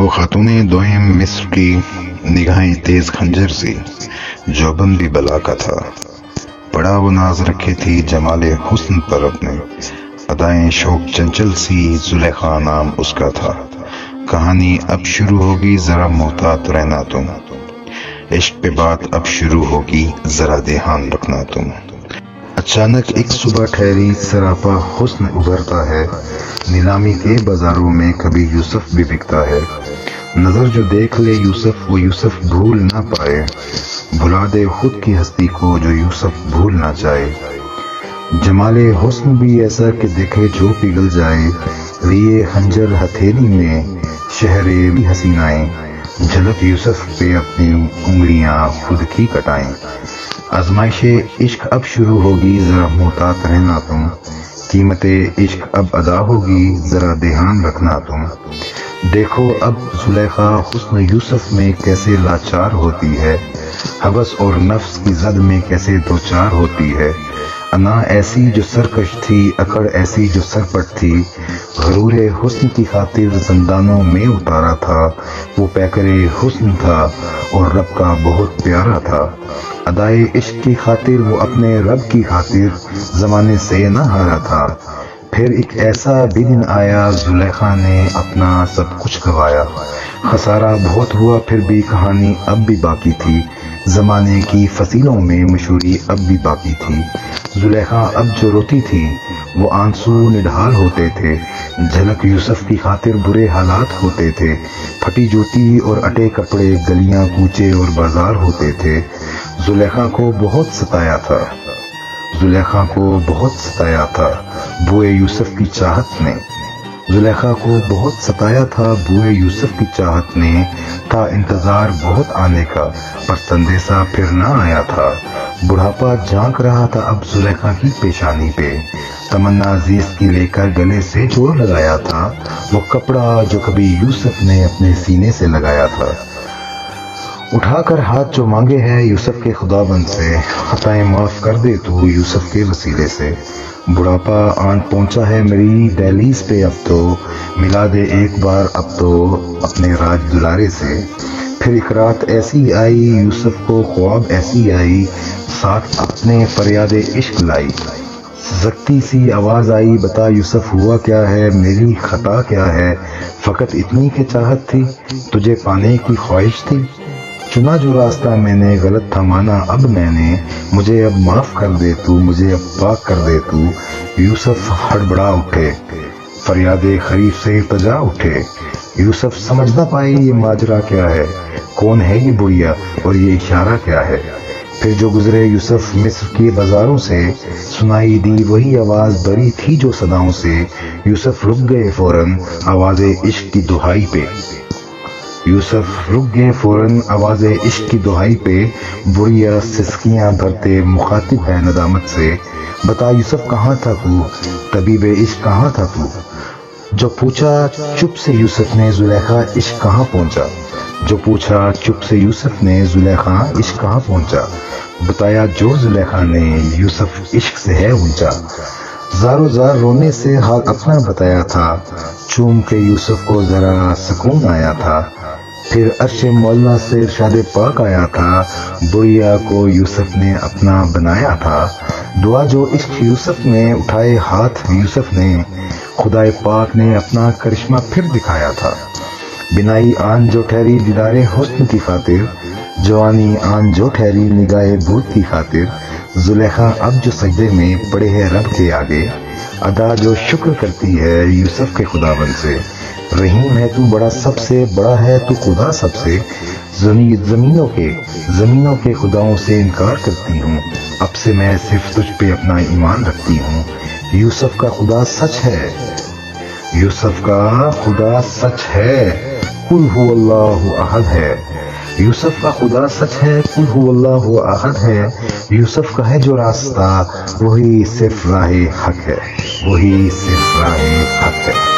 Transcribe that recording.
وہ خاتون دوئم مصر کی نگاہیں تیز خنجر سی، جوبن بھی بلا کا تھا، بڑا وہ ناز رکھے تھی جمال حسن پر اپنے، ادائیں شوق چنچل سی، زلیخا نام اس کا تھا۔ کہانی اب شروع ہوگی، ذرا محتاط رہنا تم، عشق پہ بات اب شروع ہوگی، ذرا دھیان رکھنا تم۔ اچانک ایک صبح ٹھہری، سراپا حسن ابھرتا ہے، نیلامی کے بازاروں میں کبھی یوسف بھی بکتا ہے۔ نظر جو دیکھ لے یوسف، وہ یوسف بھول نہ پائے، بھلا دے خود کی ہستی کو جو یوسف بھول نہ جائے۔ جمال حسن بھی ایسا کہ دیکھے جو پگھل جائے، لیے خنجر ہتھیلی میں شہر بھی حسینائیں، جھلک یوسف پہ اپنی انگلیاں خود کی کٹائیں۔ آزمائش عشق اب شروع ہوگی، ذرا محتاط رہنا تم، قیمت عشق اب ادا ہوگی، ذرا دھیان رکھنا تم۔ دیکھو اب زلیخا حسن یوسف میں کیسے لاچار ہوتی ہے، ہوس اور نفس کی زد میں کیسے دوچار ہوتی ہے۔ انا ایسی جو سرکش تھی، اکڑ ایسی جو سرپٹ تھی، غرور حسن کی خاطر زندانوں میں اتارا تھا۔ وہ پیکر حسن تھا اور رب کا بہت پیارا تھا، ادائے عشق کی خاطر وہ اپنے رب کی خاطر زمانے سے نہ ہارا تھا۔ پھر ایک ایسا بھی دن آیا، زلیخا نے اپنا سب کچھ گوایا، خسارہ بہت ہوا پھر بھی کہانی اب بھی باقی تھی، زمانے کی فصیلوں میں مشہوری اب بھی باقی تھی۔ زلیخا اب جو روتی تھی وہ آنسو نڈھال ہوتے تھے، جھلک یوسف کی خاطر برے حالات ہوتے تھے، پھٹی جوتی اور اٹے کپڑے، گلیاں کوچے اور بازار ہوتے تھے۔ زلیخا کو بہت ستایا تھا، زلیخا کو بہت ستایا تھا بوئے یوسف کی چاہت نے، زلیخا کو بہت ستایا تھا بوئے یوسف کی چاہت نے، تھا انتظار بہت آنے کا پر سندیسا پھر نہ آیا تھا۔ بڑھاپا جھانک رہا تھا اب زلیخا کی پیشانی پہ، تمنا عزیز کی لے کر گلے سے جوڑ لگایا تھا، وہ کپڑا جو کبھی یوسف نے اپنے سینے سے لگایا تھا۔ اٹھا کر ہاتھ جو مانگے ہے یوسف کے خداوند سے، خطائیں معاف کر دے تو یوسف کے وسیلے سے۔ بڑھاپا آن پہنچا ہے میری دہلیز پہ، اب تو ملا دے ایک بار اب تو اپنے راج دلارے سے۔ پھر ایک رات ایسی آئی یوسف کو خواب ایسی آئی، ساتھ اپنے فریاد عشق لائی، سسکتی سی آواز آئی، بتا یوسف ہوا کیا ہے، میری خطا کیا ہے، فقط اتنی کہ چاہت تھی، تجھے پانے کی خواہش تھی، چنا جو راستہ میں نے غلط تھا مانا اب میں نے، مجھے اب معاف کر دے تو، مجھے اب پاک کر دے تو۔ یوسف ہڑبڑا اٹھے، فریاد خریف سے التجا اٹھے، یوسف سمجھ نہ پائے یہ ماجرا کیا ہے، کون ہے یہ بڑھیا اور یہ اشارہ کیا ہے۔ پھر جو گزرے یوسف مصر کے بازاروں سے، سنائی دی وہی آواز بری تھی جو صداؤں سے، یوسف رک گئے فوراً آواز عشق کی دہائی پہ، یوسف رک گئے فوراً آواز عشق کی دہائی پہ، بڑھیا سسکیاں بھرتے مخاطب ہے ندامت سے، بتا یوسف کہاں تھا تو، طبیب عشق کہاں تھا تو۔ جو پوچھا چپ سے یوسف نے، زلیخا عشق کہاں پہنچا، جو پوچھا چپ سے یوسف نے، زلیخا عشق کہاں پہنچا، بتایا جو زلیخا نے، یوسف عشق سے ہے اونچا۔ زارو زار رونے سے حال اپنا بتایا تھا، چوم کے یوسف کو ذرا سکون آیا تھا، پھر عرش مولا سے ارشاد پاک آیا تھا، بڑھیا کو یوسف نے اپنا بنایا تھا، دعا جو عشق یوسف نے اٹھائے ہاتھ یوسف نے، خدائے پاک نے اپنا کرشمہ پھر دکھایا تھا۔ بنائی آن جو ٹھہری دیدار حسن کی خاطر، جوانی آن جو ٹھہری نگاہ بھوت کی خاطر، زلیخا اب جو سجدے میں پڑے ہے رب کے آگے، ادا جو شکر کرتی ہے یوسف کے خداوند سے، رحیم ہے تو بڑا سب سے، بڑا ہے تو خدا سب سے، زمینوں کے خداؤں سے انکار کرتی ہوں، اب سے میں صرف تجھ پہ اپنا ایمان رکھتی ہوں۔ یوسف کا خدا سچ ہے، یوسف کا خدا سچ ہے، قل هو اللہ احد ہے، یوسف کا خدا سچ ہے، قل هو اللہ احد ہے، یوسف کا ہے جو راستہ وہی صرف راہ حق ہے، وہی صرف راہ حق ہے۔